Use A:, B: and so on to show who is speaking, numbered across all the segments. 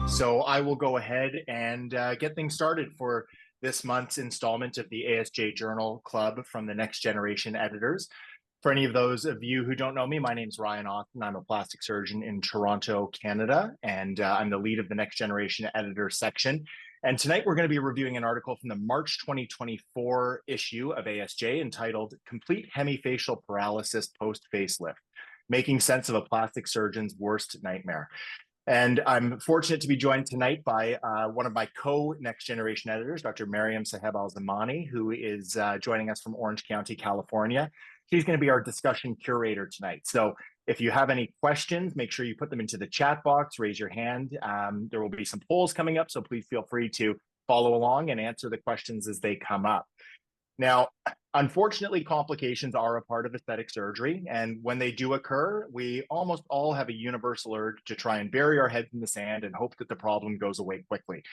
A: So I will go ahead and get things started for this month's installment of the ASJ Journal Club from the Next Generation Editors. For any of those of you who don't know me, my name is Ryan Austin. I'm a plastic surgeon in Toronto, Canada, and I'm the lead of the Next Generation Editor section. And tonight we're going to be reviewing an article from the March 2024 issue of ASJ entitled Complete Hemifacial Paralysis Post-Facelift, Making Sense of a Plastic Surgeon's Worst Nightmare. And I'm fortunate to be joined tonight by one of my co-Next Generation editors, Dr. Mariam Saheb Al-Zamani, who is joining us from Orange County, California. She's going to be our discussion curator tonight. So if you have any questions, make sure you put them into the chat box, raise your hand. There will be some polls coming up, so please feel free to follow along and answer the questions as they come up. Now, unfortunately, complications are a part of aesthetic surgery. And when they do occur, we almost all have a universal urge to try and bury our heads in the sand and hope that the problem goes away quickly.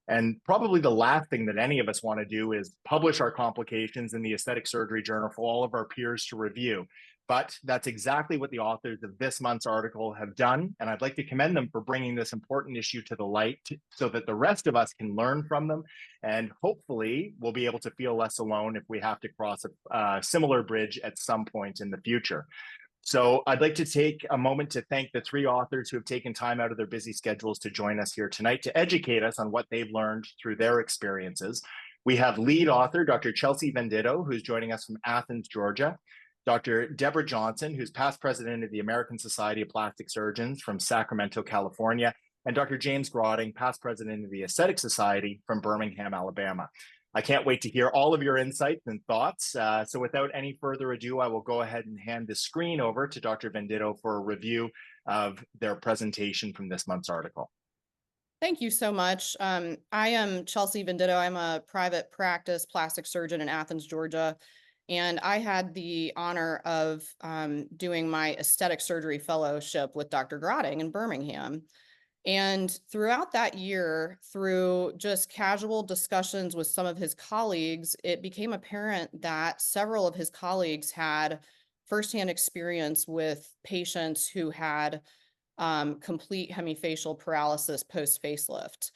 A: And probably the last thing that any of us want to do is publish our complications in the aesthetic surgery journal for all of our peers to review. But that's exactly what the authors of this month's article have done. And I'd like to commend them for bringing this important issue to the light so that the rest of us can learn from them. And hopefully we'll be able to feel less alone if we have to cross a similar bridge at some point in the future. So I'd like to take a moment to thank the three authors who have taken time out of their busy schedules to join us here tonight to educate us on what they've learned through their experiences. We have lead author, Dr. Chelsea Venditto, who's joining us from Athens, Georgia. Dr. Debra Johnson, who's past president of the American Society of Plastic Surgeons from Sacramento, California, and Dr. James Grotting, past president of the Aesthetic Society from Birmingham, Alabama. I can't wait to hear all of your insights and thoughts. So without any further ado, I will go ahead and hand the screen over to Dr. Venditto for a review of their presentation from this month's article.
B: Thank you so much. I am Chelsea Venditto. I'm a private practice plastic surgeon in Athens, Georgia. And I had the honor of doing my aesthetic surgery fellowship with Dr. Grotting in Birmingham. And throughout that year, through just casual discussions with some of his colleagues, it became apparent that several of his colleagues had firsthand experience with patients who had complete hemifacial paralysis post-facelift.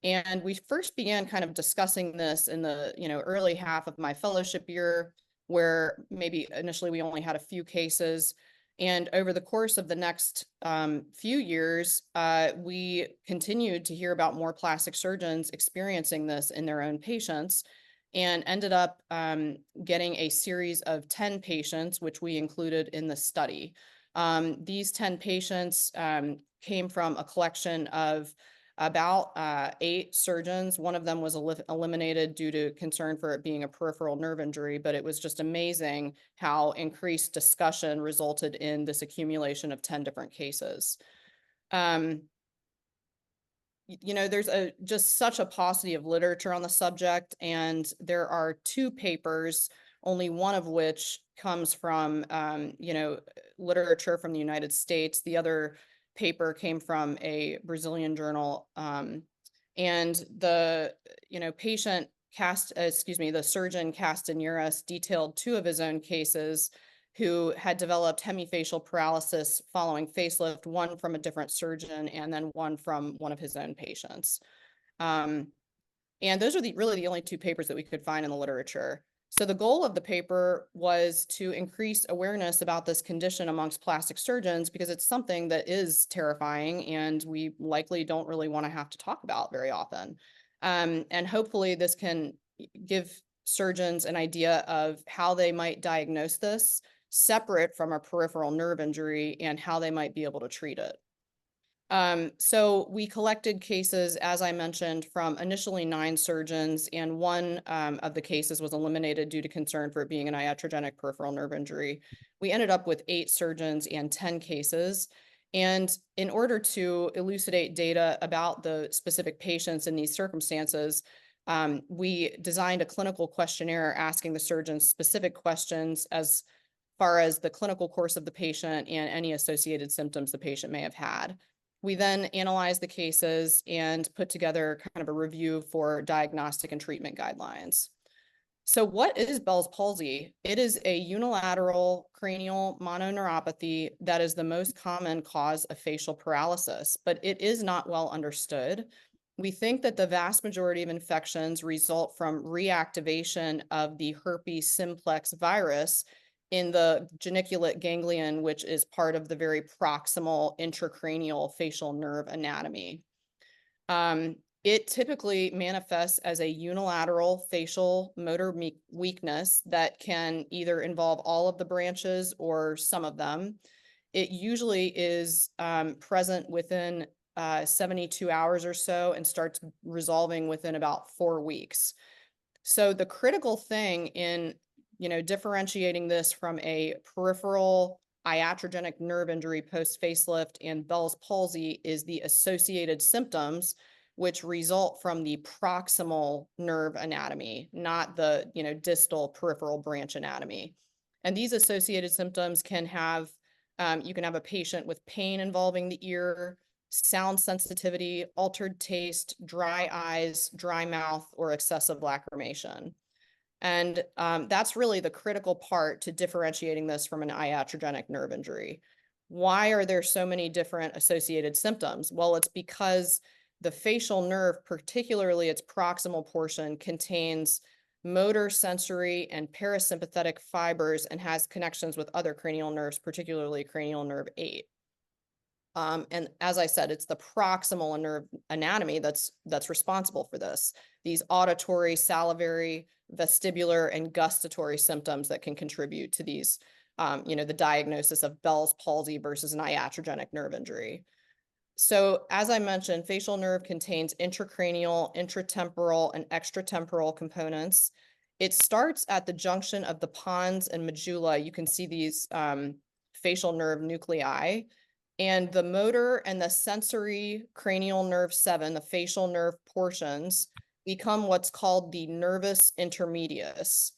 B: And we first began kind of discussing this in the early half of my fellowship year, where maybe initially we only had a few cases. And over the course of the next few years, we continued to hear about more plastic surgeons experiencing this in their own patients, and ended up getting a series of 10 patients, which we included in the study. These 10 patients came from a collection of about 8 surgeons. One of them was eliminated due to concern for it being a peripheral nerve injury, but it was just amazing how increased discussion resulted in this accumulation of 10 different cases. There's just such a paucity of literature on the subject, and there are 2 papers, only one of which comes from, literature from the United States. The other paper came from a Brazilian journal, and the the surgeon Castaneras detailed 2 of his own cases who had developed hemifacial paralysis following facelift, one from a different surgeon and then one from one of his own patients. And those are really the only 2 papers that we could find in the literature. So the goal of the paper was to increase awareness about this condition amongst plastic surgeons, because it's something that is terrifying and we likely don't really want to have to talk about very often. And hopefully this can give surgeons an idea of how they might diagnose this separate from a peripheral nerve injury and how they might be able to treat it. So we collected cases, as I mentioned, from initially 9 surgeons, and one of the cases was eliminated due to concern for it being an iatrogenic peripheral nerve injury. We ended up with 8 surgeons and 10 cases. And in order to elucidate data about the specific patients in these circumstances, we designed a clinical questionnaire asking the surgeons specific questions as far as the clinical course of the patient and any associated symptoms the patient may have had. We then analyzed the cases and put together kind of a review for diagnostic and treatment guidelines. So what is Bell's palsy? It is a unilateral cranial mononeuropathy that is the most common cause of facial paralysis, but it is not well understood. We think that the vast majority of infections result from reactivation of the herpes simplex virus in the geniculate ganglion, which is part of the very proximal intracranial facial nerve anatomy. Um, it typically manifests as a unilateral facial motor weakness that can either involve all of the branches or some of them. It usually is present within 72 hours or so and starts resolving within about 4 weeks. So the critical thing in, differentiating this from a peripheral iatrogenic nerve injury post facelift and Bell's palsy is the associated symptoms, which result from the proximal nerve anatomy, not the, distal peripheral branch anatomy. And these associated symptoms can have, you can have a patient with pain involving the ear, sound sensitivity, altered taste, dry eyes, dry mouth, or excessive lacrimation. And that's really the critical part to differentiating this from an iatrogenic nerve injury. Why are there so many different associated symptoms? Well, it's because the facial nerve, particularly its proximal portion, contains motor, sensory, and parasympathetic fibers and has connections with other cranial nerves, particularly cranial nerve 8. And as I said, it's the proximal nerve anatomy that's responsible for this. These auditory, salivary, vestibular, and gustatory symptoms that can contribute to these, the diagnosis of Bell's palsy versus an iatrogenic nerve injury. So as I mentioned, facial nerve contains intracranial, intratemporal, and extratemporal components. It starts at the junction of the pons and medulla. You can see these facial nerve nuclei. And the motor and the sensory cranial nerve 7, the facial nerve portions, become what's called the nervus intermedius,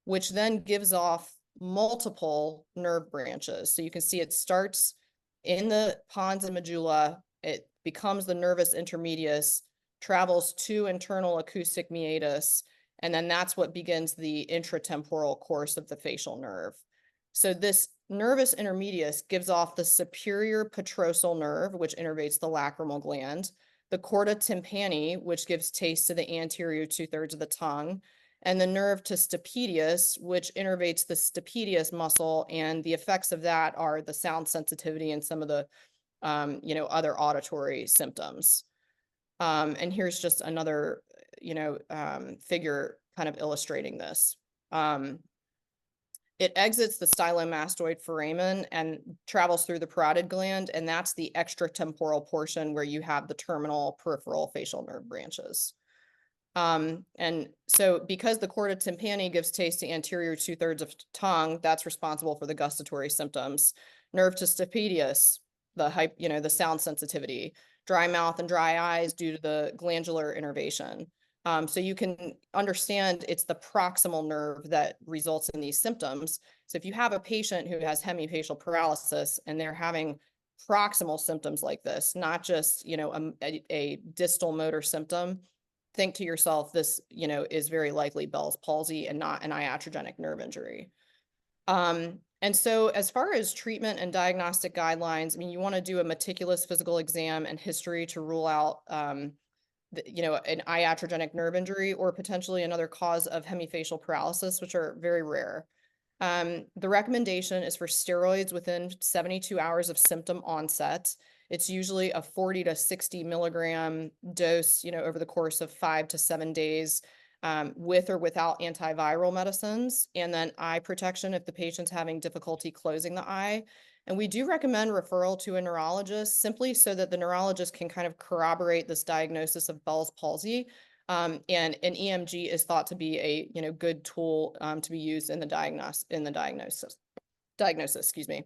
B: which then gives off multiple nerve branches. So you can see it starts in the pons and medulla, it becomes the nervus intermedius, travels to internal acoustic meatus, and then that's what begins the intratemporal course of the facial nerve. So this nervus intermedius gives off the superior petrosal nerve, which innervates the lacrimal gland, the chorda tympani, which gives taste to the anterior 2/3 of the tongue, and the nerve to stapedius, which innervates the stapedius muscle. And the effects of that are the sound sensitivity and some of the, other auditory symptoms. And here's just another, figure kind of illustrating this. It exits the stylomastoid foramen and travels through the parotid gland, and that's the extratemporal portion where you have the terminal peripheral facial nerve branches. And so because the chorda tympani gives taste to anterior 2/3 of tongue, that's responsible for the gustatory symptoms. Nerve to stapedius, the sound sensitivity, dry mouth and dry eyes due to the glandular innervation. So you can understand it's the proximal nerve that results in these symptoms. So if you have a patient who has hemifacial paralysis and they're having proximal symptoms like this, not just, a distal motor symptom, think to yourself, this, is very likely Bell's palsy and not an iatrogenic nerve injury. And so as far as treatment and diagnostic guidelines, I mean, you want to do a meticulous physical exam and history to rule out, an iatrogenic nerve injury or potentially another cause of hemifacial paralysis, which are very rare. The recommendation is for steroids within 72 hours of symptom onset. It's usually a 40 to 60 milligram dose, over the course of 5 to 7 days, with or without antiviral medicines, and then eye protection if the patient's having difficulty closing the eye. And we do recommend referral to a neurologist simply so that the neurologist can kind of corroborate this diagnosis of Bell's palsy. And an EMG is thought to be a good tool to be used in the diagnosis. Excuse me.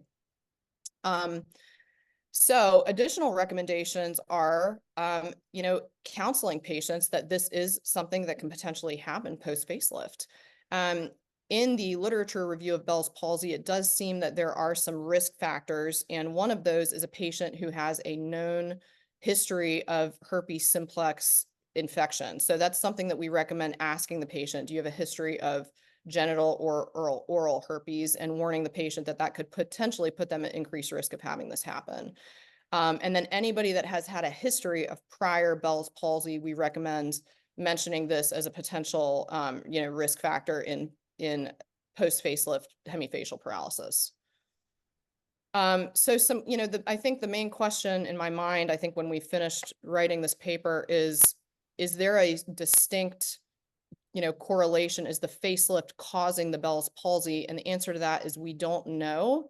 B: So additional recommendations are, counseling patients that this is something that can potentially happen post facelift. In the literature review of Bell's palsy, it does seem that there are some risk factors, and one of those is a patient who has a known history of herpes simplex infection. So that's something that we recommend asking the patient. Do you have a history of genital or oral herpes, and warning the patient that that could potentially put them at increased risk of having this happen. And then anybody that has had a history of prior Bell's palsy, we recommend mentioning this as a potential, risk factor in post-facelift hemifacial paralysis. So I think the main question in my mind, I think when we finished writing this paper is there a distinct, correlation? Is the facelift causing the Bell's palsy? And the answer to that is we don't know.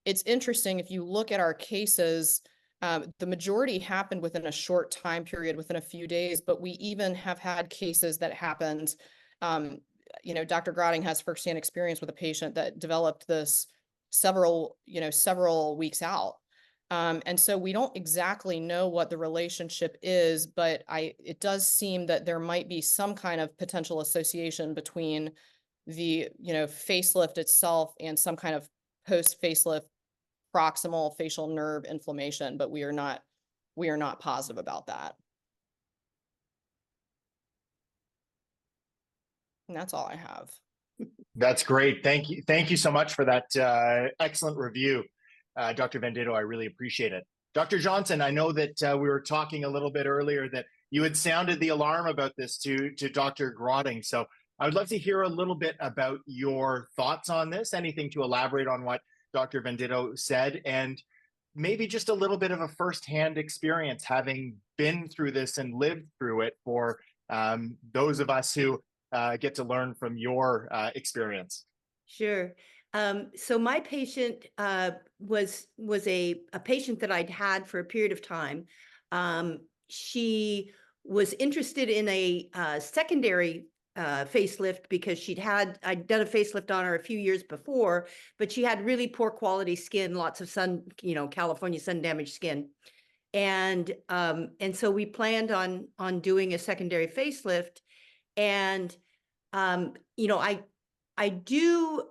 B: It's interesting, if you look at our cases, the majority happened within a short time period, within a few days, but we even have had cases that happened. Dr. Grotting has firsthand experience with a patient that developed this several weeks out. And so we don't exactly know what the relationship is, but it does seem that there might be some kind of potential association between the, facelift itself and some kind of post-facelift proximal facial nerve inflammation, but we are not positive about that. And that's all I have.
A: That's great. Thank you. Thank you so much for that excellent review, Dr. Venditto. I really appreciate it. Dr. Johnson, I know that we were talking a little bit earlier that you had sounded the alarm about this to Dr. Grotting. So I would love to hear a little bit about your thoughts on this, anything to elaborate on what Dr. Venditto said, and maybe just a little bit of a firsthand experience having been through this and lived through it for those of us who get to learn from your experience.
C: Sure. So my patient was a patient that I'd had for a period of time. She was interested in a secondary facelift because I'd done a facelift on her a few years before, but she had really poor quality skin, lots of sun, California sun damaged skin. And so we planned on doing a secondary facelift. And I do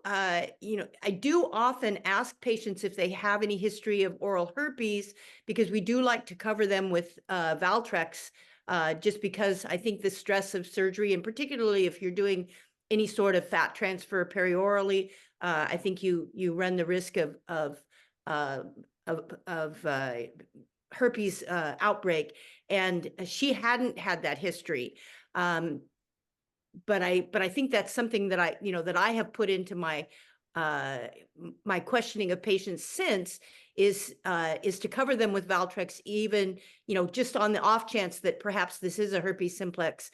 C: often ask patients if they have any history of oral herpes, because we do like to cover them with Valtrex, just because I think the stress of surgery, and particularly if you're doing any sort of fat transfer periorally, I think you run the risk of herpes outbreak, and she hadn't had that history. But I think that's something that I have put into my my questioning of patients since is to cover them with Valtrex, even just on the off chance that perhaps this is a herpes simplex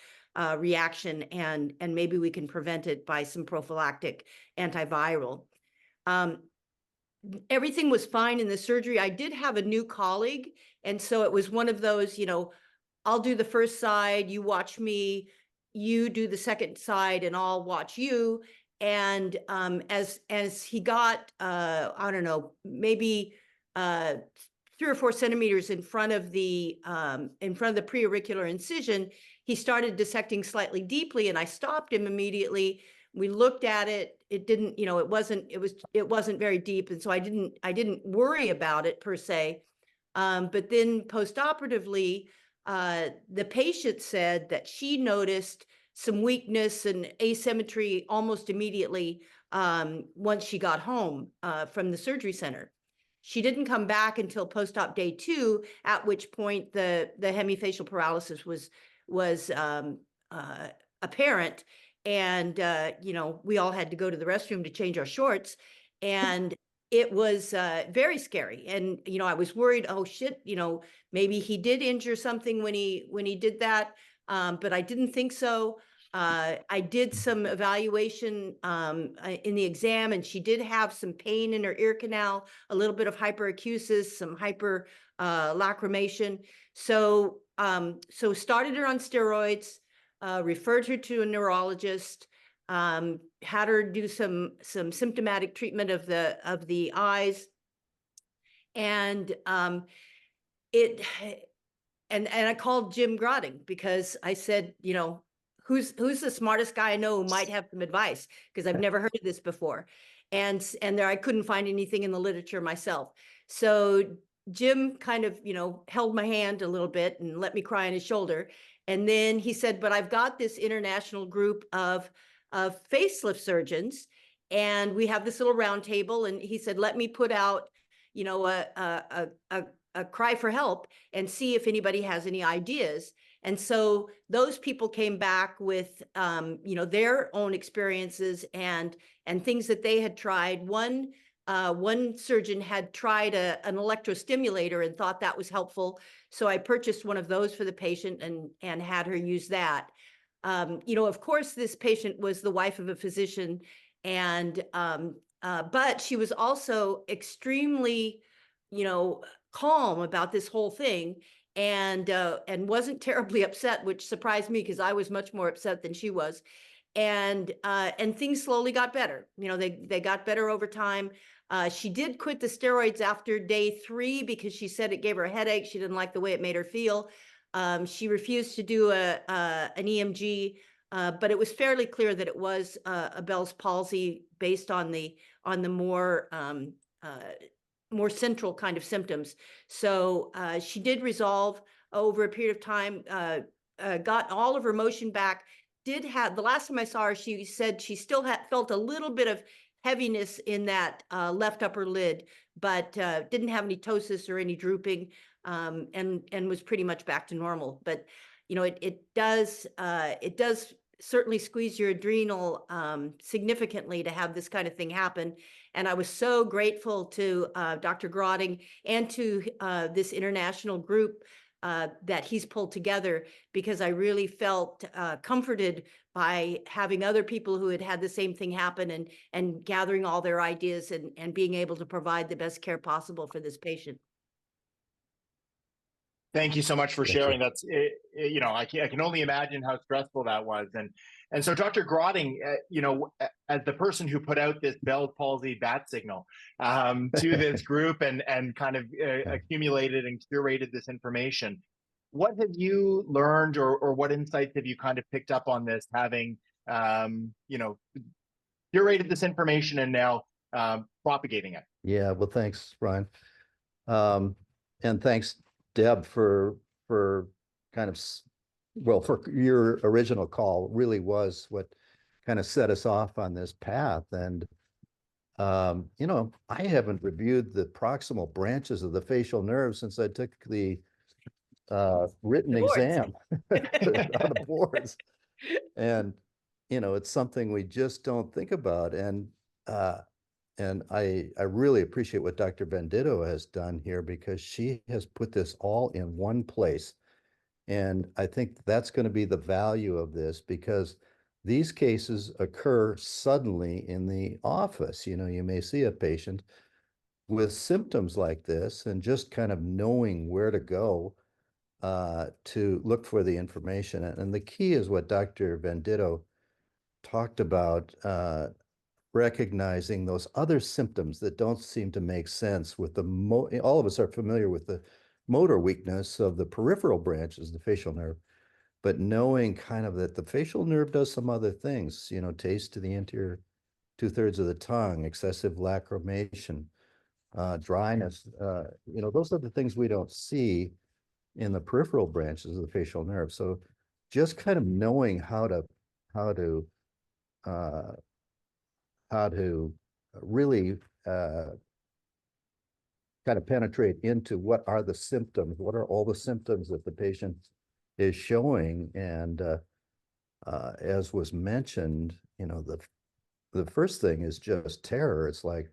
C: reaction, and maybe we can prevent it by some prophylactic antiviral. Everything was fine in the surgery. I did have a new colleague, and so it was one of those, I'll do the first side, you watch me, you do the second side, and I'll watch you. And as he got, I don't know, maybe 3 or 4 centimeters in front of the preauricular incision, he started dissecting slightly deeply, and I stopped him immediately. We looked at it. It didn't, it wasn't very deep, and so I didn't worry about it per se. But then postoperatively, the patient said that she noticed some weakness and asymmetry almost immediately once she got home from the surgery center. She didn't come back until post-op day 2, at which point the hemifacial paralysis was apparent. And, we all had to go to the restroom to change our shorts. And it was very scary. And, I was worried, oh, shit, maybe he did injure something when he did that. But I didn't think so. I did some evaluation in the exam, and she did have some pain in her ear canal, a little bit of hyperacusis, some hyperlacrimation. So started her on steroids, referred her to a neurologist, had her do some symptomatic treatment of the eyes, and I called Jim Grotting because I said, who's the smartest guy I know who might have some advice, because I've never heard of this before, and there I couldn't find anything in the literature myself. So Jim kind of held my hand a little bit and let me cry on his shoulder, And then he said, but I've got this international group of facelift surgeons, and we have this little round table. And he said, let me put out, you know, a cry for help and see if anybody has any ideas. And so those people came back with, you know, their own experiences and things that they had tried. One surgeon had tried an electrostimulator and thought that was helpful. So I purchased one of those for the patient and had her use that. You know, of course, this patient was the wife of a physician, and but she was also extremely, you know, calm about this whole thing, and wasn't terribly upset, which surprised me because I was much more upset than she was. And things slowly got better. You know, they got better over time. She did quit the steroids after day 3 because she said it gave her a headache. She didn't like the way it made her feel. She refused to do an EMG, but it was fairly clear that it was a Bell's palsy based on the more central kind of symptoms. So she did resolve over a period of time, got all of her motion back. Did have, the last time I saw her, she said she still felt a little bit of heaviness in that left upper lid, but didn't have any ptosis or any drooping, and was pretty much back to normal. But you know, it does certainly squeeze your adrenal significantly to have this kind of thing happen. And I was so grateful to Dr. Grotting and to this international group that he's pulled together, because I really felt comforted by having other people who had had the same thing happen, and gathering all their ideas and being able to provide the best care possible for this patient.
A: Thank you so much for
D: Thank
A: sharing.
D: you.
A: That's, you know, I can only imagine how stressful that was. And so Dr. Grotting, you know, as the person who put out this Bell's palsy bat signal to this group and kind of accumulated and curated this information, what have you learned, or what insights have you kind of picked up on this, having, you know, curated this information and now propagating it?
D: Yeah, well, thanks, Ryan. And thanks, Deb, for kind of, well, for your original call. Really was what kind of set us off on this path. And, you know, I haven't reviewed the proximal branches of the facial nerve since I took the written
C: The boards.
D: exam on the boards. And, you know, it's something we just don't think about. And I really appreciate what Dr. Venditto has done here, because she has put this all in one place. And I think that's going to be the value of this, because these cases occur suddenly in the office. You know, you may see a patient with symptoms like this, and just kind of knowing where to go to look for the information. And the key is what Dr. Venditto talked about, recognizing those other symptoms that don't seem to make sense with the all of us are familiar with the motor weakness of the peripheral branches, the facial nerve, but knowing kind of that the facial nerve does some other things, you know, taste to the anterior 2/3 of the tongue, excessive lacrimation, dryness, you know, those are the things we don't see in the peripheral branches of the facial nerve. So just kind of knowing how to really kind of penetrate into what are the symptoms, what are all the symptoms that the patient is showing. And as was mentioned, you know, the first thing is just terror. It's like,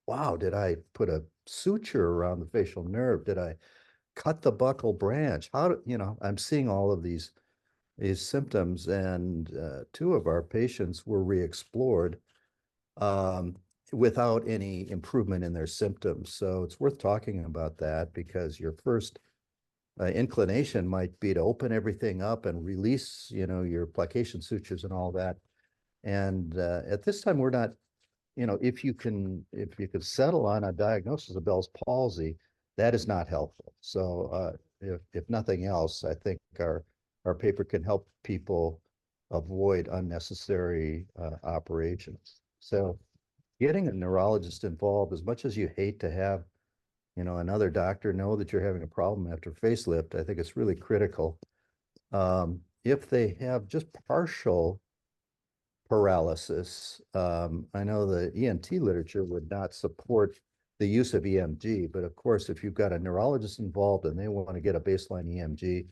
D: wow, did I put a suture around the facial nerve? Did I cut the buccal branch? How do, you know, I'm seeing all of these symptoms, and 2 of our patients were re-explored without any improvement in their symptoms. So it's worth talking about that, because your first inclination might be to open everything up and release, you know, your plication sutures and all that. And at this time, we're not, you know, if you could settle on a diagnosis of Bell's palsy, that is not helpful. So if nothing else, I think our paper can help people avoid unnecessary operations. So getting a neurologist involved, as much as you hate to have, you know, another doctor know that you're having a problem after facelift, I think it's really critical. If they have just partial paralysis, I know the ENT literature would not support the use of EMG, but of course, if you've got a neurologist involved and they want to get a baseline EMG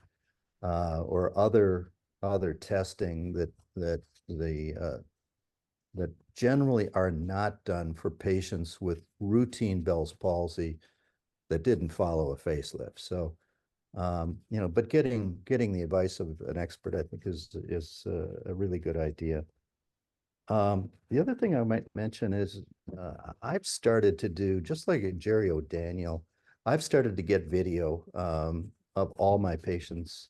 D: or other testing that generally are not done for patients with routine Bell's palsy that didn't follow a facelift. So, but getting the advice of an expert, I think, is a really good idea. The other thing I might mention is I've started to do, just like Jerry O'Daniel, I've started to get video of all my patients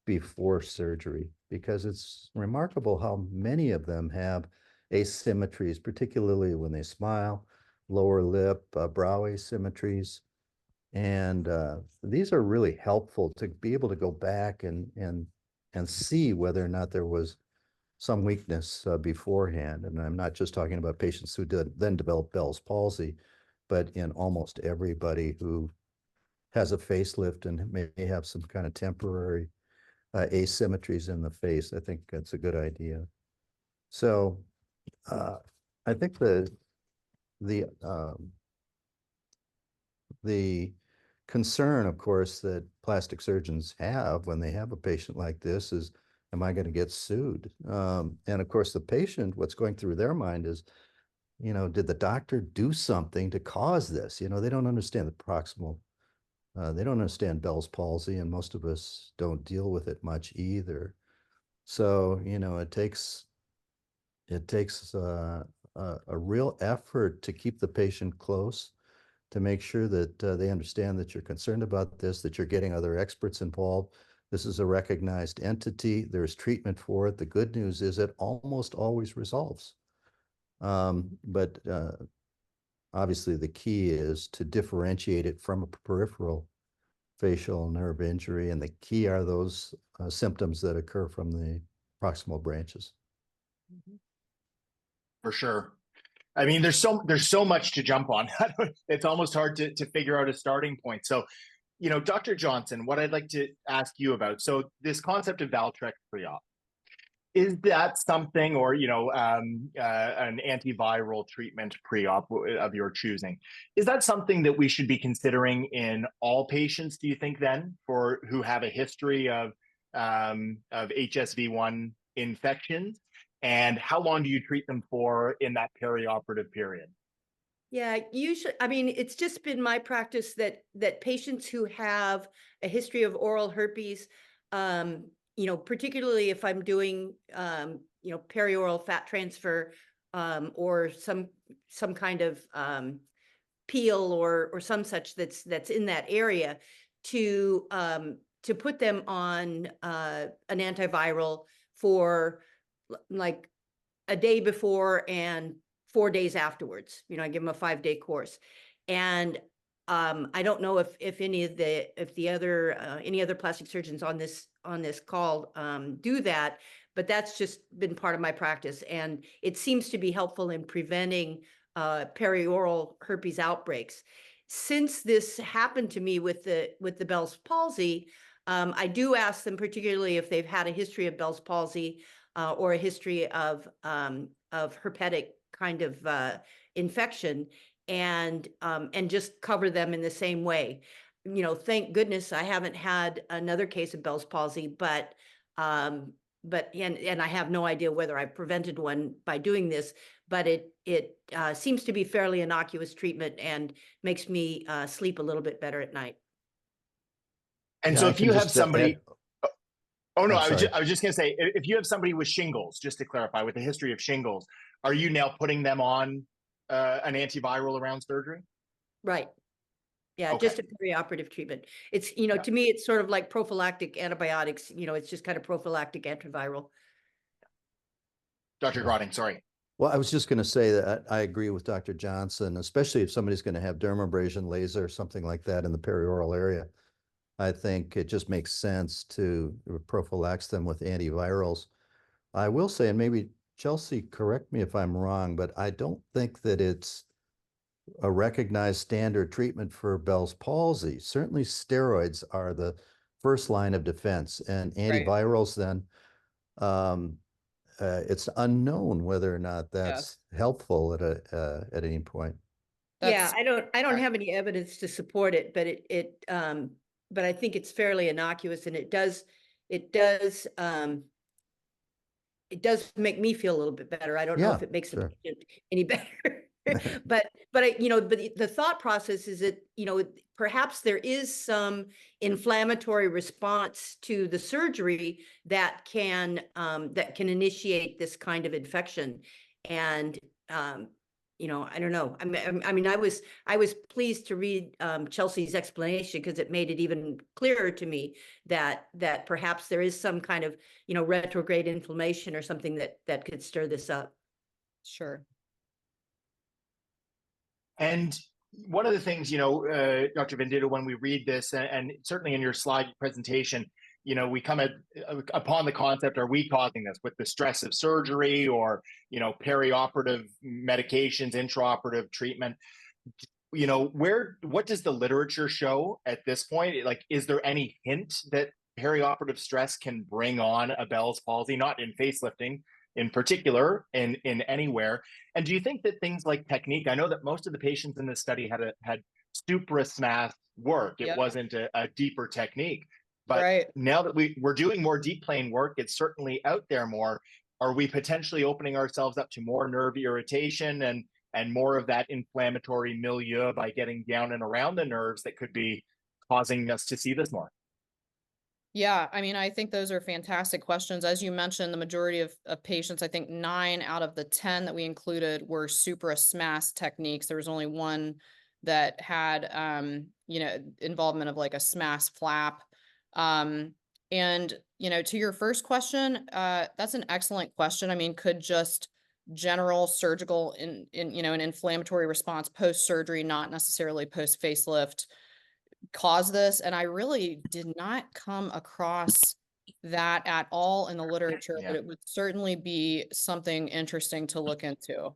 D: before surgery, because it's remarkable how many of them have asymmetries, particularly when they smile, lower lip, brow asymmetries. And these are really helpful to be able to go back and see whether or not there was some weakness beforehand. And I'm not just talking about patients who then develop Bell's palsy, but in almost everybody who has a facelift and may have some kind of temporary asymmetries in the face. I think that's a good idea. So I think the concern, of course, that plastic surgeons have when they have a patient like this is, am I going to get sued? And of course, the patient, what's going through their mind is, did the doctor do something to cause this? They don't understand the proximal. They don't understand Bell's palsy, and most of us don't deal with it much either. So, it takes a real effort to keep the patient close, to make sure that they understand that you're concerned about this, that you're getting other experts involved. This is a recognized entity. There's treatment for it. The good news is it almost always resolves. But obviously the key is to differentiate it from a peripheral facial nerve injury. And the key are those symptoms that occur from the proximal branches.
A: For sure. I mean, there's so much to jump on. It's almost hard to figure out a starting point. So, Dr. Johnson, what I'd like to ask you about, so this concept of Valtrex pre-op, is that something, or, an antiviral treatment pre-op of your choosing, is that something that we should be considering in all patients, do you think, then, who have a history of HSV1 infections? And how long do you treat them for in that perioperative period?
C: Yeah, usually, I mean, it's just been my practice that patients who have a history of oral herpes, particularly if I'm doing, perioral fat transfer, or some kind of peel or some such that's in that area, to put them on an antiviral for like a day before and 4 days afterwards. I give them a 5-day course. And I don't know if any other plastic surgeons on this call do that, but that's just been part of my practice, and it seems to be helpful in preventing perioral herpes outbreaks. Since this happened to me with the Bell's palsy, I do ask them, particularly if they've had a history of Bell's palsy or a history of herpetic kind of infection, and just cover them in the same way. Thank goodness I haven't had another case of Bell's palsy, but I have no idea whether I prevented one by doing this, but it seems to be fairly innocuous treatment and makes me sleep a little bit better at night.
A: And
D: Yeah,
A: so
D: I
A: if
D: can
A: you have
D: just
A: somebody, oh no,
D: I'm
A: I
D: sorry.
A: was just going to say, if you have somebody with shingles, just to clarify, with a history of shingles, are you now putting them on an antiviral around surgery?
C: Right. Yeah,
A: Okay.
C: just a perioperative treatment. It's,
A: Yeah.
C: to me, it's sort of like prophylactic antibiotics. It's just kind of prophylactic antiviral.
A: Dr. Grotting, sorry.
D: Well, I was just going to say that I agree with Dr. Johnson, especially if somebody's going to have dermabrasion laser or something like that in the perioral area. I think it just makes sense to prophylax them with antivirals. I will say, and maybe Chelsea, correct me if I'm wrong, but I don't think that it's a recognized standard treatment for Bell's palsy. Certainly steroids are the first line of defense, and
B: Right.
D: antivirals then, it's unknown whether or not
B: Yes.
D: that's helpful at any point.
C: Yeah,
B: That's
C: I don't
B: right.
C: have any evidence to support it, but but I think it's fairly innocuous, and it does it does make me feel a little bit better. I don't know
D: Yeah,
C: if it makes the
D: sure.
C: patient any better. But the thought process is that, perhaps there is some inflammatory response to the surgery that can initiate this kind of infection. And I don't know. I was pleased to read Chelsea's explanation, because it made it even clearer to me that perhaps there is some kind of, retrograde inflammation or something that could stir this up.
B: Sure.
A: And one of the things, Dr. Venditto, when we read this, and certainly in your slide presentation, we come upon the concept, are we causing this with the stress of surgery, or, perioperative medications, intraoperative treatment? What does the literature show at this point? Like, is there any hint that perioperative stress can bring on a Bell's palsy, not in facelifting in particular, in anywhere? And do you think that things like technique, I know that most of the patients in this study had supra-SMAS work. It
B: Yeah.
A: wasn't a deeper technique. But
B: Right.
A: now that we're doing more deep plane work, it's certainly out there more. Are we potentially opening ourselves up to more nerve irritation and more of that inflammatory milieu by getting down and around the nerves that could be causing us to see this more?
B: Yeah, I mean, I think those are fantastic questions. As you mentioned, the majority of patients, I think 9 out of the 10 that we included were supra-SMAS techniques. There was only one that had, involvement of like a SMAS flap. And, to your first question, that's an excellent question. I mean, could just general surgical an inflammatory response post-surgery, not necessarily post-facelift, cause this? And I really did not come across that at all in the literature, but
A: Yeah.
B: it would certainly be something interesting to look into.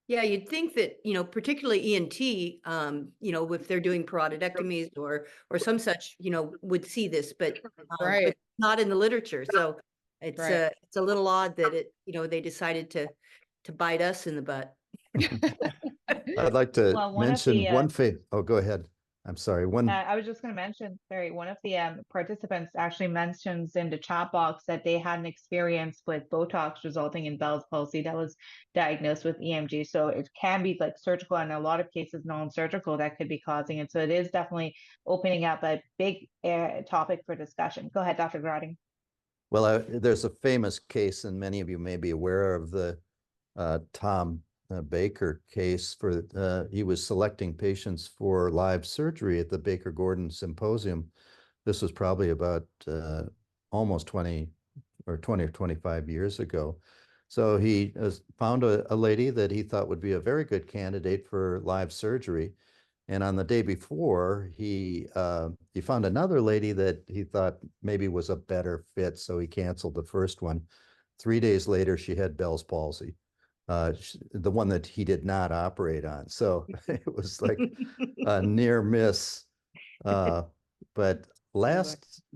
C: Yeah, you'd think that, particularly ENT, if they're doing parotidectomies or some such, would see this, but
B: Right.
C: not in the literature. So
B: Right.
C: it's a little odd that they decided to bite us in the butt.
D: I'd like to
E: Well, one of
D: mention
E: the
D: one oh, go ahead. I'm sorry.
E: I was just going to mention, sorry, one of the participants actually mentions in the chat box that they had an experience with Botox resulting in Bell's palsy that was diagnosed with EMG. So it can be like surgical, and in a lot of cases non-surgical, that could be causing it. So it is definitely opening up a big topic for discussion. Go ahead, Dr. Grotting.
D: Well, there's a famous case, and many of you may be aware of the Tom Baker case. He was selecting patients for live surgery at the Baker Gordon Symposium. This was probably about almost 20 or 25 years ago. So he found a lady that he thought would be a very good candidate for live surgery. And on the day before, he found another lady that he thought maybe was a better fit, so he canceled the first one. 3 days later, she had Bell's palsy, the one that he did not operate on. So it was like a near miss. But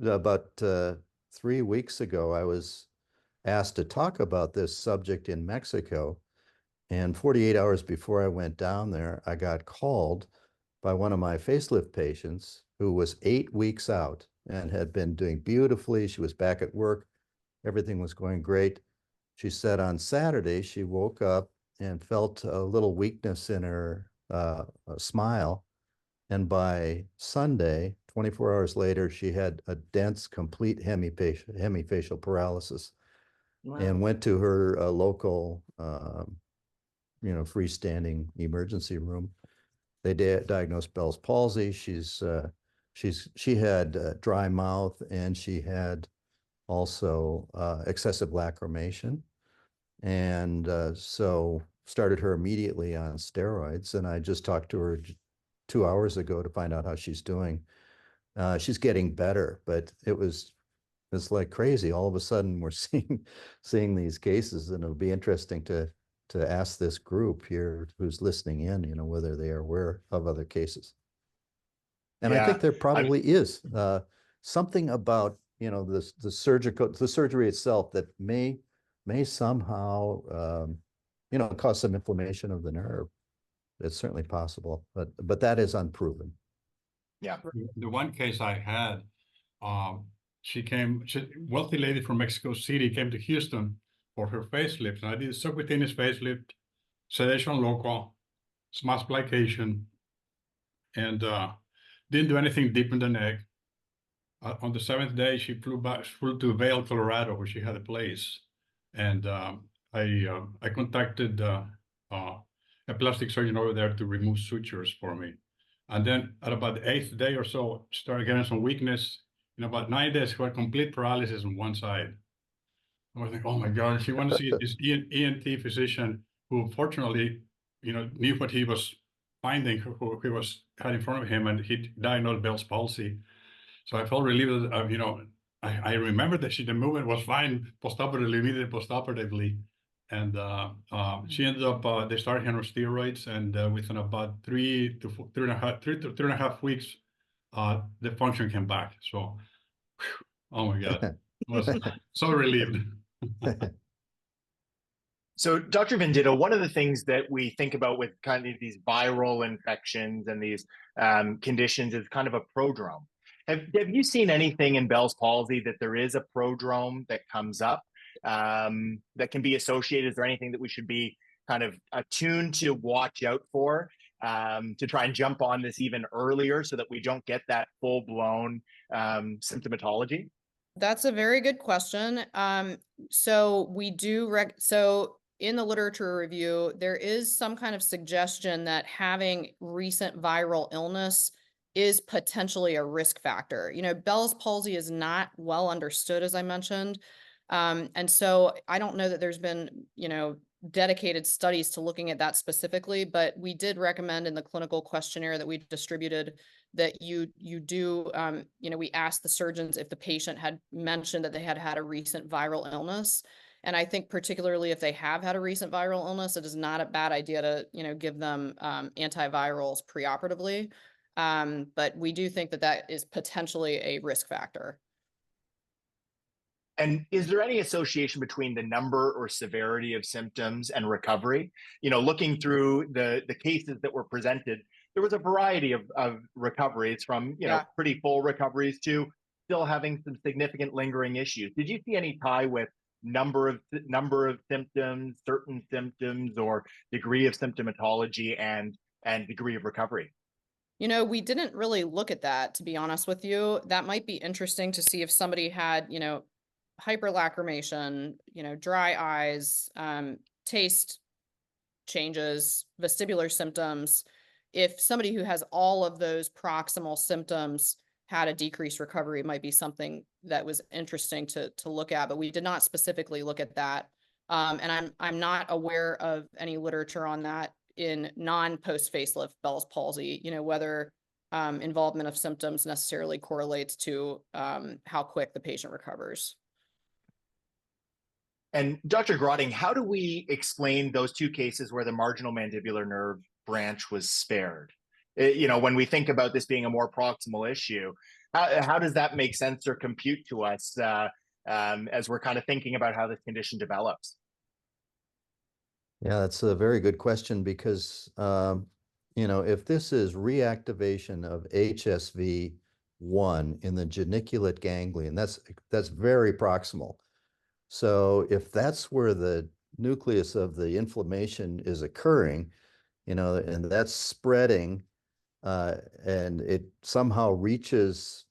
D: about 3 weeks ago, I was asked to talk about this subject in Mexico. And 48 hours before I went down there, I got called by one of my facelift patients who was 8 weeks out and had been doing beautifully. She was back at work. Everything was going great. She said on Saturday, she woke up and felt a little weakness in her smile. And by Sunday, 24 hours later, she had a dense, complete hemifacial paralysis.
C: Wow.
D: And went to her local, freestanding emergency room. They diagnosed Bell's palsy. She had dry mouth, and she had also excessive lacrimation. And so started her immediately on steroids. And I just talked to her 2 hours ago to find out how she's doing. She's getting better, but it's like crazy. All of a sudden we're seeing these cases, and it'll be interesting to ask this group here who's listening in, whether they are aware of other cases. And I think there probably is something about, you know, the surgery itself that may somehow, you know, cause some inflammation of the nerve. It's certainly possible, but that is unproven.
A: Yeah.
F: The one case I had, wealthy lady from Mexico City came to Houston for her facelift, and I did a subcutaneous facelift, sedation local, small splication, and didn't do anything deep in the neck. On the 7th day, she flew to Vail, Colorado, where she had a place, and I contacted a plastic surgeon over there to remove sutures for me. And then at about the 8th day or so, started getting some weakness. In about 9 days, she had complete paralysis on one side. I was like, oh my God, she wanted to see this ENT physician who fortunately, you know, knew what he was finding, who he had in front of him, and he diagnosed Bell's palsy. So I felt relieved that, you know, I remember that the movement was fine postoperatively, immediately postoperatively. And she ended up, they started her on steroids, and within about 3 to 3.5 weeks, the function came back. So, whew, oh my God, I was so relieved.
A: So, Dr. Venditto, one of the things that we think about with kind of these viral infections and these conditions is kind of a prodrome. Have you seen anything in Bell's palsy that there is a prodrome that comes up that can be associated? Is there anything that we should be kind of attuned to watch out for to try and jump on this even earlier so that we don't get that full-blown symptomatology?
B: That's a very good question. So we do so in the literature review, there is some kind of suggestion that having recent viral illness is potentially a risk factor. You know, Bell's palsy is not well understood, as I mentioned. And so I don't know that there's been, you know, dedicated studies to looking at that specifically, but we did recommend in the clinical questionnaire that we distributed that you do, you know, we asked the surgeons if the patient had mentioned that they had had a recent viral illness. And I think particularly if they have had a recent viral illness, it is not a bad idea to, you know, give them antivirals preoperatively. But we do think that that is potentially a risk factor.
A: And is there any association between the number or severity of symptoms and recovery? You know, looking through the cases that were presented, there was a variety of recoveries from, you know, pretty full recoveries to still having some significant lingering issues. Did you see any tie with number of symptoms, certain symptoms, or degree of symptomatology and degree of recovery?
B: You know, we didn't really look at that, to be honest with you. That might be interesting to see if somebody had, you know, hyperlacrimation, you know, dry eyes, taste changes, vestibular symptoms. If somebody who has all of those proximal symptoms had a decreased recovery, it might be something that was interesting to look at, but we did not specifically look at that. And I'm not aware of any literature on that in non-post facelift Bell's palsy, you know, whether involvement of symptoms necessarily correlates to how quick the patient recovers.
A: And Dr. Grotting, how do we explain those two cases where the marginal mandibular nerve branch was spared? You know, when we think about this being a more proximal issue, how does that make sense or compute to us as we're kind of thinking about how this condition develops?
D: Yeah, that's a very good question because, you know, if this is reactivation of HSV1 in the geniculate ganglion, that's very proximal. So if that's where the nucleus of the inflammation is occurring, you know, and that's spreading, and it somehow reaches,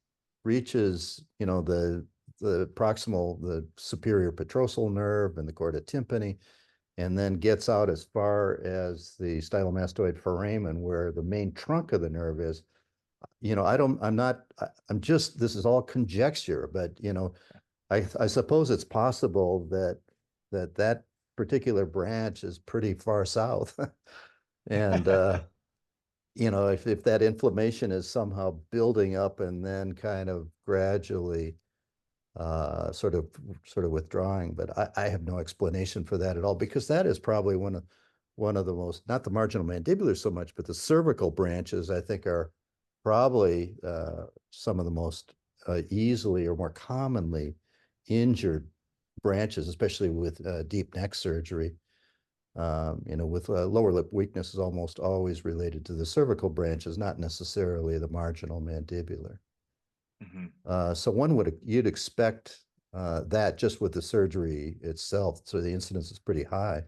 D: you know, the proximal, the superior petrosal nerve and the chorda tympani, and then gets out as far as the stylomastoid foramen where the main trunk of the nerve is. You know, I'm just, this is all conjecture, but, you know, I suppose it's possible that particular branch is pretty far south. And, you know, if that inflammation is somehow building up and then kind of gradually sort of withdrawing, but I have no explanation for that at all, because that is probably one of the most, not the marginal mandibular so much, but the cervical branches, I think, are probably some of the most easily or more commonly injured branches, especially with deep neck surgery. With lower lip weakness is almost always related to the cervical branches, not necessarily the marginal mandibular. So you'd expect that just with the surgery itself. So the incidence is pretty high.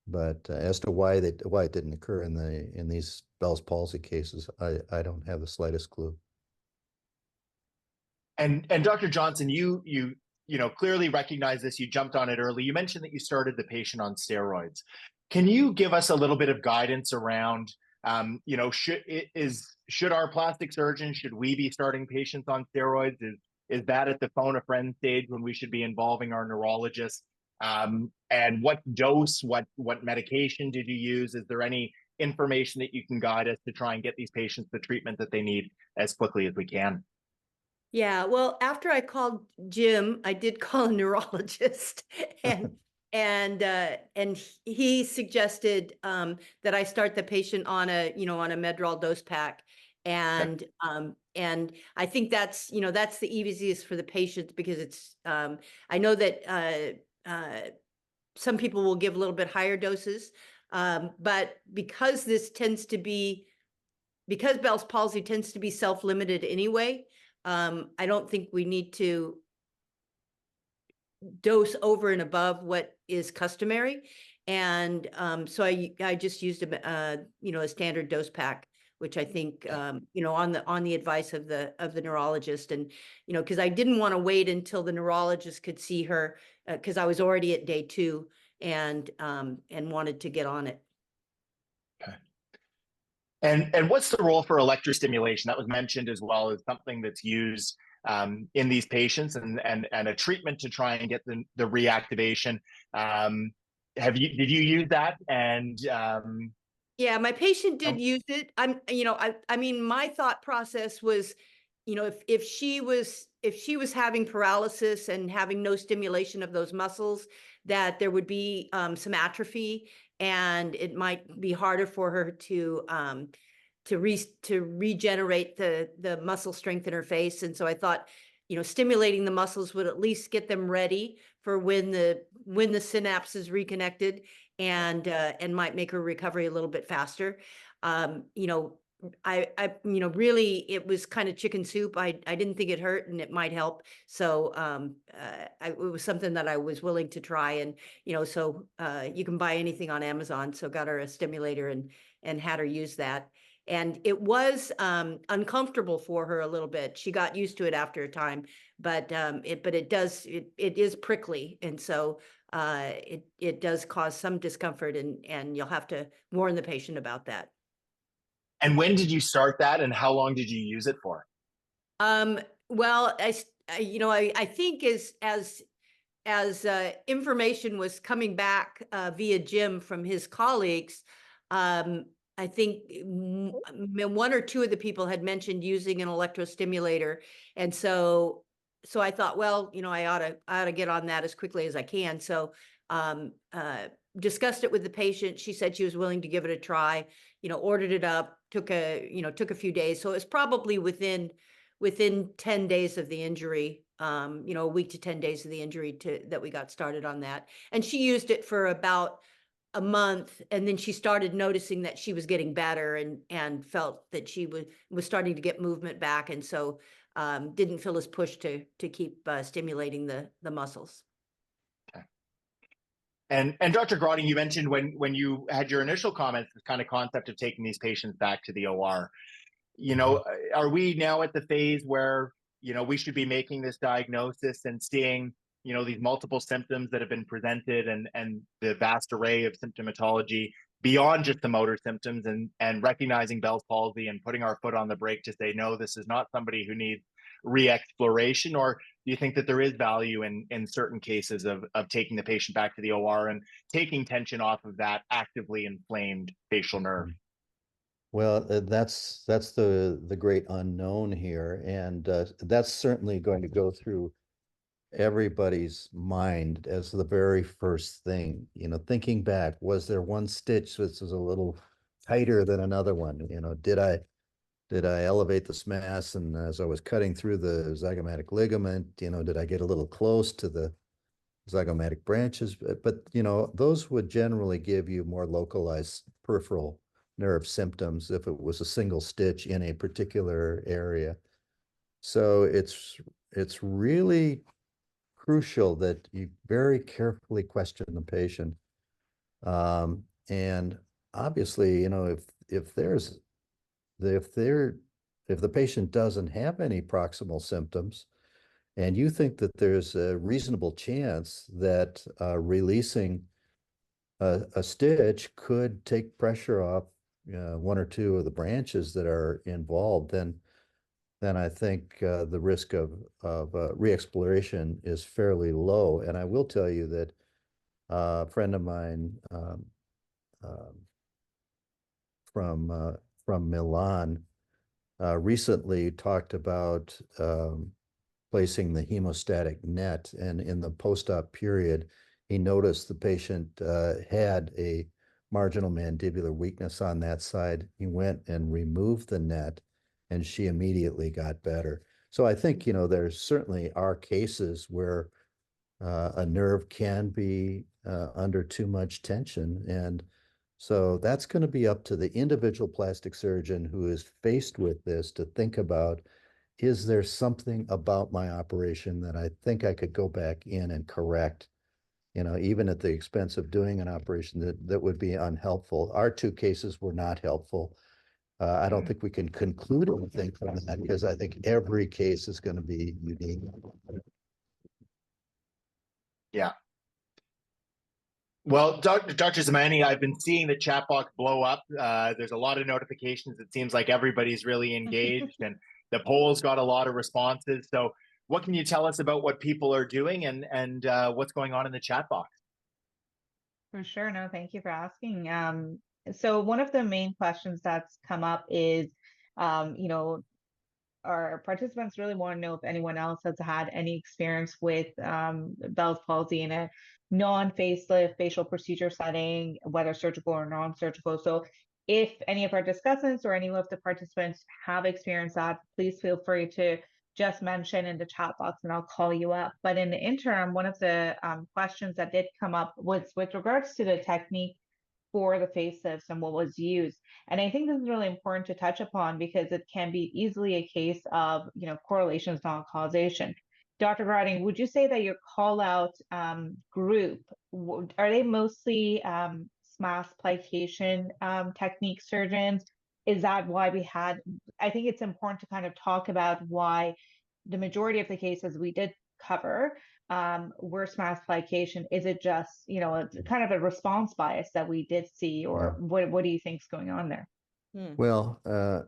D: But as to why it didn't occur in these Bell's palsy cases, I don't have the slightest clue.
A: And Dr. Johnson, you clearly recognize this. You jumped on it early. You mentioned that you started the patient on steroids. Can you give us a little bit of guidance around, should our plastic surgeon, should we be starting patients on steroids? Is that at the phone a friend stage when we should be involving our neurologist? And what dose, what medication did you use? Is there any information that you can guide us to try and get these patients the treatment that they need as quickly as we can?
C: Yeah, well, after I called Jim, I did call a neurologist and he suggested that I start the patient on a Medrol dose pack. And I think that's the easiest for the patient, because it's I know that some people will give a little bit higher doses, but because Bell's palsy tends to be self-limited anyway, I don't think we need to dose over and above what is customary. And so I just used a standard dose pack, which I think on the advice of the neurologist. And because I didn't want to wait until the neurologist could see her, because I was already at day 2 and wanted to get on it.
A: Okay. And what's the role for electrostimulation? That was mentioned as well as something that's used in these patients, and a treatment to try and get the reactivation. Did you use that? And
C: yeah, my patient did use it. I mean, my thought process was, if she was having paralysis and having no stimulation of those muscles, that there would be some atrophy, and it might be harder for her to regenerate the muscle strength in her face. And so I thought, stimulating the muscles would at least get them ready for when the synapse is reconnected, and might make her recovery a little bit faster. Really, it was kind of chicken soup. I didn't think it hurt, and it might help. So it was something that I was willing to try. And so you can buy anything on Amazon. So got her a stimulator and had her use that. And it was uncomfortable for her a little bit. She got used to it after a time, but it is prickly, and so it does cause some discomfort, and you'll have to warn the patient about that.
A: And when did you start that, and how long did you use it for?
C: Well, I think as information was coming back via Jim from his colleagues, I think one or two of the people had mentioned using an electrostimulator, and so I thought, well, I ought to get on that as quickly as I can. So discussed it with the patient. She said she was willing to give it a try. Ordered it up. Took a few days. So it was probably within 10 days of the injury. A week to 10 days of the injury that we got started on that. And she used it for about a month, and then she started noticing that she was getting better, and felt that she was starting to get movement back, and so didn't feel as pushed to keep stimulating the muscles.
A: Okay. And Dr. Grotting, you mentioned when you had your initial comments, this kind of concept of taking these patients back to the OR. Are we now at the phase where we should be making this diagnosis and seeing these multiple symptoms that have been presented, and the vast array of symptomatology beyond just the motor symptoms, and recognizing Bell's palsy and putting our foot on the brake to say, no, this is not somebody who needs re-exploration? Or do you think that there is value in certain cases of taking the patient back to the OR and taking tension off of that actively inflamed facial nerve?
D: Well, that's the great unknown here, and that's certainly going to go through everybody's mind as the very first thing. Thinking back, was there one stitch that was a little tighter than another one? Did Did I elevate the SMAS? And as I was cutting through the zygomatic ligament, did I get a little close to the zygomatic branches? But those would generally give you more localized peripheral nerve symptoms if it was a single stitch in a particular area. So it's really crucial that you very carefully question the patient. And obviously, if the patient doesn't have any proximal symptoms, and you think that there's a reasonable chance that releasing a stitch could take pressure off one or two of the branches that are involved, then I think the risk of re-exploration is fairly low. And I will tell you that a friend of mine from Milan recently talked about placing the hemostatic net, and in the post-op period, he noticed the patient had a marginal mandibular weakness on that side. He went and removed the net, and she immediately got better. So I think, there certainly are cases where a nerve can be under too much tension. And so that's going to be up to the individual plastic surgeon who is faced with this to think about, is there something about my operation that I think I could go back in and correct, even at the expense of doing an operation that would be unhelpful. Our two cases were not helpful. I don't think we can conclude anything from that, because I think every case is going to be unique.
A: Yeah. Well, Dr. Zamani, I've been seeing the chat box blow up. There's a lot of notifications. It seems like everybody's really engaged, and the polls got a lot of responses. So what can you tell us about what people are doing and what's going on in the chat box?
E: For sure. No, thank you for asking. So one of the main questions that's come up is, our participants really want to know if anyone else has had any experience with Bell's palsy in a non-facelift facial procedure setting, whether surgical or non-surgical. So if any of our discussants or any of the participants have experienced that, please feel free to just mention in the chat box and I'll call you up. But in the interim, one of the questions that did come up was with regards to the technique for the facelifts and what was used. And I think this is really important to touch upon because it can be easily a case of, correlation is not causation. Dr. Grotting, would you say that your call out group, are they mostly SMAS plication technique surgeons? Is that why I think it's important to kind of talk about why the majority of the cases we did cover were SMAS plication. Is it just, it's kind of a response bias that we did see, or what do you think is going on there?
D: Well, I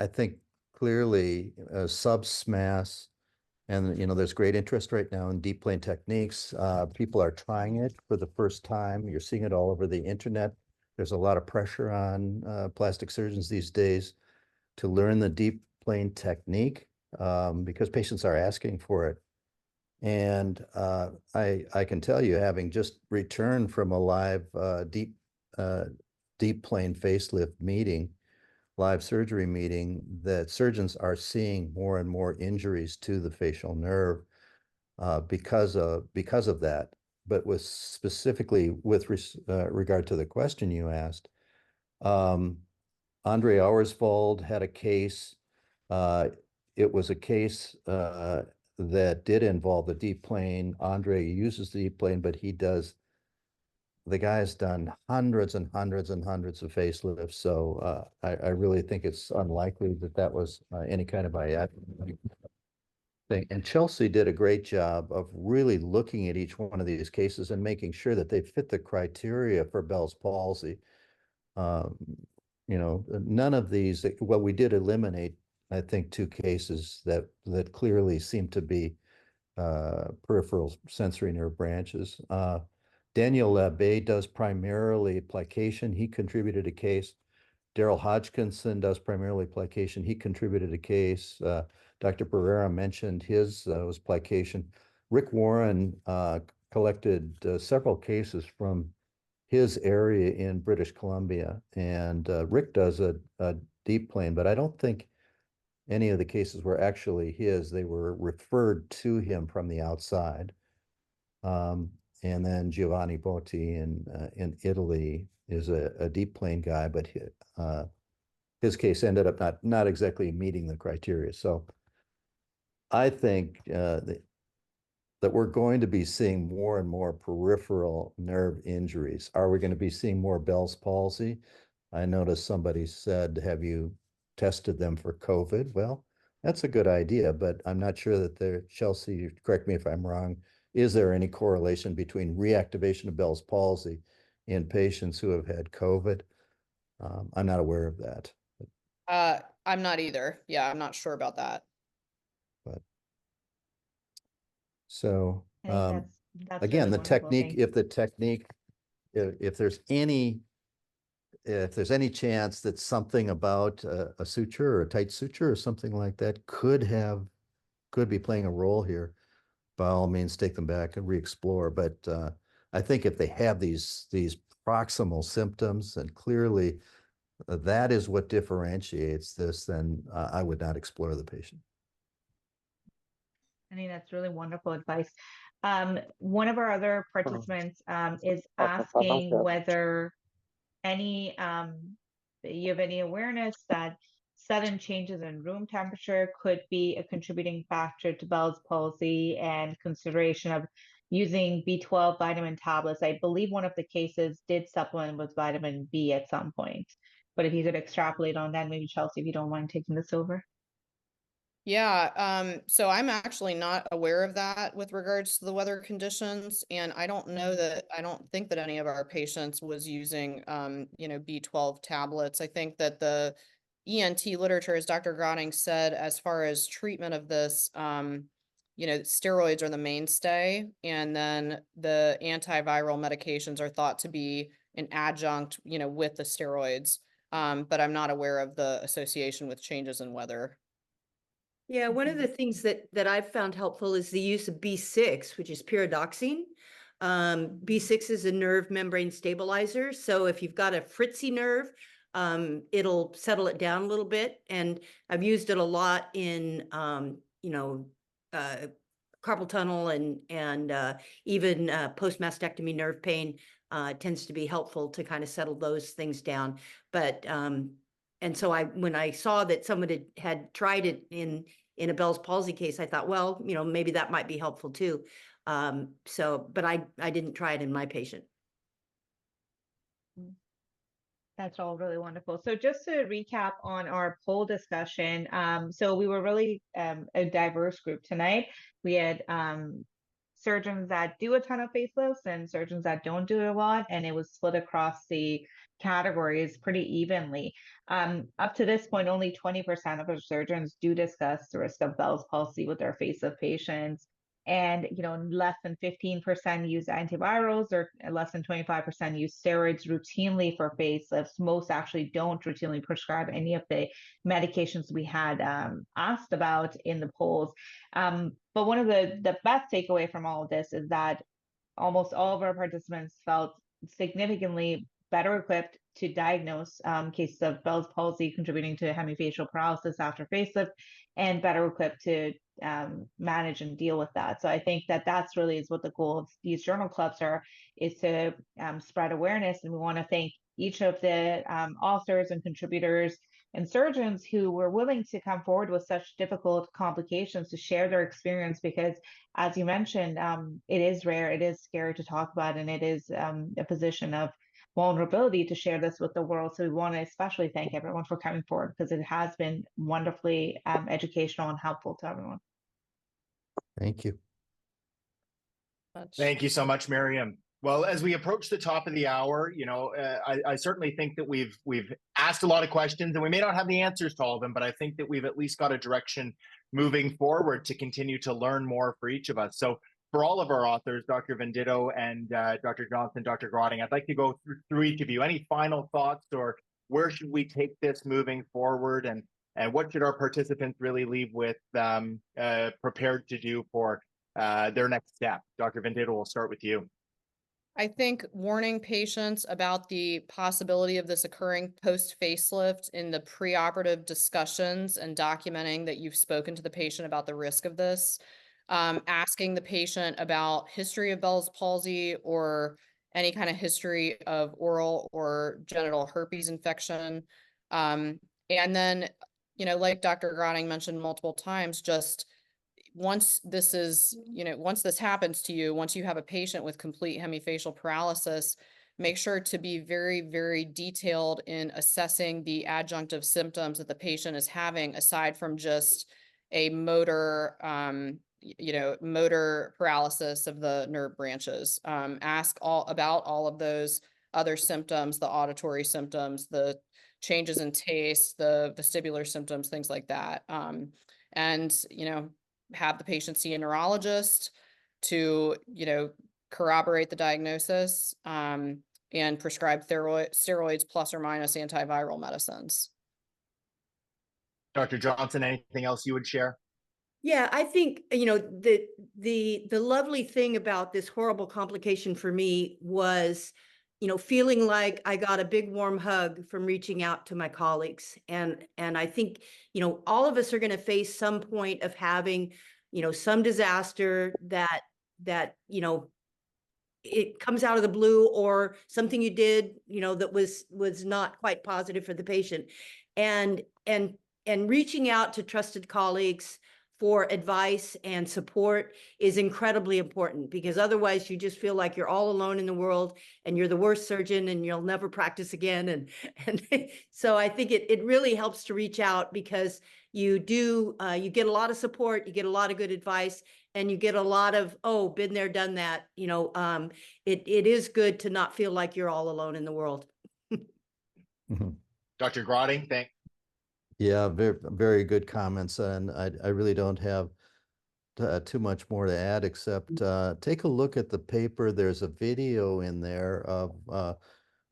D: think clearly sub-SMAS, and, there's great interest right now in deep plane techniques. People are trying it for the first time. You're seeing it all over the internet. There's a lot of pressure on plastic surgeons these days to learn the deep plane technique because patients are asking for it. And I can tell you, having just returned from a live deep plane facelift meeting, live surgery meeting, that surgeons are seeing more and more injuries to the facial nerve because of that. But specifically with regard to the question you asked, Andre Auerswald had a case. It was a case that did involve the deep plane. Andre uses the deep plane, but the guy's done hundreds and hundreds and hundreds of facelifts. So I really think it's unlikely that was any kind of bias thing. And Chelsea did a great job of really looking at each one of these cases and making sure that they fit the criteria for Bell's palsy. None of these, well, we did eliminate, I think, two cases that clearly seem to be peripheral sensory nerve branches. Daniel Labbe does primarily plication. He contributed a case. Daryl Hodgkinson does primarily plication. He contributed a case. Dr. Pereira mentioned his was plication. Rick Warren collected several cases from his area in British Columbia. And Rick does a deep plane, but I don't think any of the cases were actually his. They were referred to him from the outside. And then Giovanni Botti in Italy is a deep plane guy, but his case ended up not exactly meeting the criteria. So I think that we're going to be seeing more and more peripheral nerve injuries. Are we going to be seeing more Bell's palsy? I noticed somebody said, have you tested them for COVID? Well, that's a good idea, but I'm not sure that there, Chelsea, correct me if I'm wrong, is there any correlation between reactivation of Bell's palsy in patients who have had COVID? I'm not aware of that.
B: I'm not either. Yeah, I'm not sure about that.
D: But so
E: I think that's
D: again,
E: really
D: the
E: wonderful.
D: technique, if there's any chance that something about a suture or a tight suture or something like that could be playing a role here, by all means, take them back and re-explore. But I think if they have these proximal symptoms, and clearly that is what differentiates this, then I would not explore the patient.
E: I think that's really wonderful advice. One of our other participants is asking whether you have any awareness that sudden changes in room temperature could be a contributing factor to Bell's palsy, and consideration of using B12 vitamin tablets. I believe one of the cases did supplement with vitamin B at some point, but if you could extrapolate on that, maybe Chelsea, if you don't mind taking this over.
B: Yeah, so I'm actually not aware of that with regards to the weather conditions, and I don't think that any of our patients was using, B12 tablets. I think that the ENT literature, as Dr. Grotting said, as far as treatment of this, steroids are the mainstay, and then the antiviral medications are thought to be an adjunct, with the steroids. But I'm not aware of the association with changes in weather.
C: Yeah, one of the things that I've found helpful is the use of B6, which is pyridoxine. B6 is a nerve membrane stabilizer. So if you've got a fritzy nerve, it'll settle it down a little bit. And I've used it a lot in, carpal tunnel and even post-mastectomy nerve pain tends to be helpful to kind of settle those things down. But and so when I saw that someone had tried it in a Bell's palsy case, I thought, well, maybe that might be helpful too. But I didn't try it in my patient.
E: That's all really wonderful. So just to recap on our poll discussion, so we were really a diverse group tonight. We had surgeons that do a ton of facelifts and surgeons that don't do it a lot, and it was split across the categories pretty evenly. Up to this point, only 20% of our surgeons do discuss the risk of Bell's palsy with their facelift patients. And less than 15% use antivirals, or less than 25% use steroids routinely for facelifts. Most actually don't routinely prescribe any of the medications we had asked about in the polls. But one of the best takeaway from all of this is that almost all of our participants felt significantly better equipped to diagnose cases of Bell's palsy contributing to hemifacial paralysis after facelift, and better equipped to manage and deal with that. So I think that that's really is what the goal of these journal clubs is to spread awareness. And we want to thank each of the authors and contributors and surgeons who were willing to come forward with such difficult complications to share their experience, because as you mentioned, it is rare, it is scary to talk about, and it is a position of vulnerability to share this with the world. So we want to especially thank everyone for coming forward, because it has been wonderfully educational and helpful to everyone.
D: Thank you.
A: Thank you so much, Miriam. Well, as we approach the top of the hour, I certainly think that we've asked a lot of questions, and we may not have the answers to all of them, but I think that we've at least got a direction moving forward to continue to learn more for each of us. So for all of our authors, Dr. Venditto and Dr. Johnson, Dr. Grotting, I'd like to go through each of you. Any final thoughts, or where should we take this moving forward, and what should our participants really leave with prepared to do for their next step? Dr. Venditto, we'll start with you.
B: I think warning patients about the possibility of this occurring post facelift in the preoperative discussions and documenting that you've spoken to the patient about the risk of this. Asking the patient about history of Bell's palsy or any kind of history of oral or genital herpes infection. And then, like Dr. Grotting mentioned multiple times, just once this is, once this happens to you, once you have a patient with complete hemifacial paralysis, make sure to be very, very detailed in assessing the adjunctive symptoms that the patient is having, aside from just a motor, motor paralysis of the nerve branches. Ask about all of those other symptoms, the auditory symptoms, the changes in taste, the vestibular symptoms, things like that. And, have the patient see a neurologist to, corroborate the diagnosis, and prescribe steroids plus or minus antiviral medicines.
A: Dr. Johnson, anything else you would share?
C: Yeah, I think, the lovely thing about this horrible complication for me was, feeling like I got a big warm hug from reaching out to my colleagues. And I think, all of us are going to face some point of having, some disaster that, it comes out of the blue, or something you did, that was not quite positive for the patient. And reaching out to trusted colleagues for advice and support is incredibly important, because otherwise you just feel like you're all alone in the world and you're the worst surgeon and you'll never practice again. And so I think it really helps to reach out, because you get a lot of support, you get a lot of good advice, and you get a lot of, oh, been there, done that. It is good to not feel like you're all alone in the world.
A: Dr. Grotting, thanks.
D: Yeah, very, very good comments. And I really don't have too much more to add, except take a look at the paper. There's a video in there of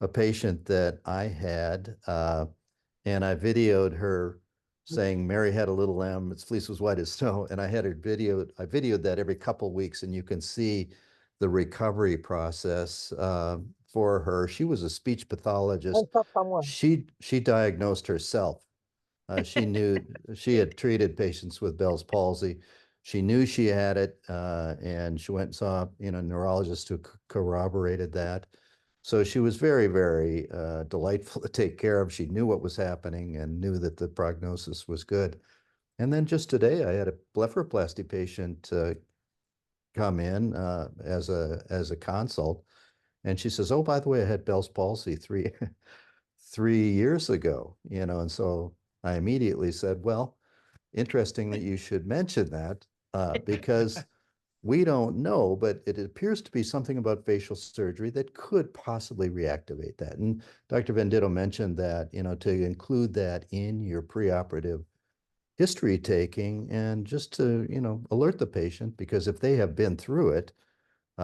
D: a patient that I had, and I videoed her saying, "Mary had a little lamb, its fleece was white as snow." And I had her videoed. I videoed that every couple weeks, and you can see the recovery process for her. She was a speech pathologist. She diagnosed herself. She knew she had treated patients with Bell's palsy. She knew she had it, and she went and saw, a neurologist who corroborated that. So she was very, very delightful to take care of. She knew what was happening and knew that the prognosis was good. And then just today, I had a blepharoplasty patient come in as a consult, and she says, "Oh, by the way, I had Bell's palsy three years ago." And so I immediately said, "Well, interesting that you should mention that, because we don't know, but it appears to be something about facial surgery that could possibly reactivate that." And Dr. Venditto mentioned that, to include that in your preoperative history taking, and just to, alert the patient, because if they have been through it,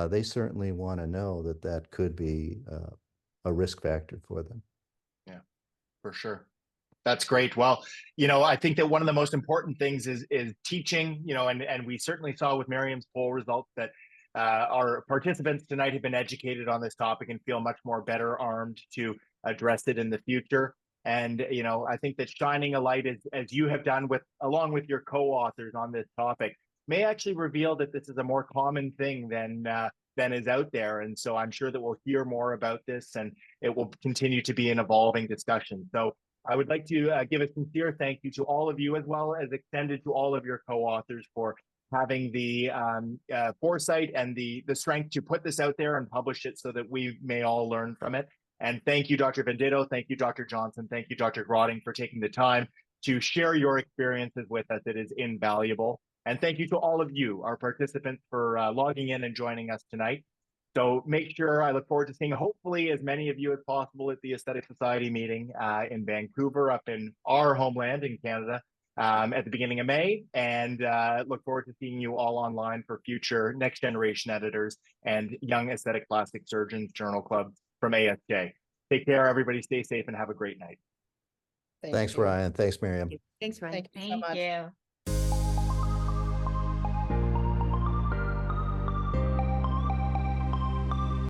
D: they certainly want to know that that could be a risk factor for them.
A: Yeah, for sure. That's great. Well, I think that one of the most important things is teaching, and we certainly saw with Miriam's poll results that our participants tonight have been educated on this topic and feel much more better armed to address it in the future. And, I think that shining a light, as you have done along with your co-authors on this topic, may actually reveal that this is a more common thing than is out there. And so I'm sure that we'll hear more about this, and it will continue to be an evolving discussion. So I would like to give a sincere thank you to all of you, as well as extended to all of your co-authors, for having the foresight and the strength to put this out there and publish it so that we may all learn from it. And thank you, Dr. Venditto. Thank you, Dr. Johnson. Thank you, Dr. Grotting, for taking the time to share your experiences with us. It is invaluable. And thank you to all of you, our participants, for logging in and joining us tonight. So make sure, I look forward to seeing hopefully as many of you as possible at the Aesthetic Society meeting in Vancouver, up in our homeland in Canada, at the beginning of May. And look forward to seeing you all online for future next generation editors and young aesthetic plastic surgeons journal club from ASJ. Take care, everybody. Stay safe and have a great night.
D: Thanks, Ryan. Thanks, Miriam.
C: Thanks, Ryan.
B: Thank you so
E: Thank
B: much.
E: you.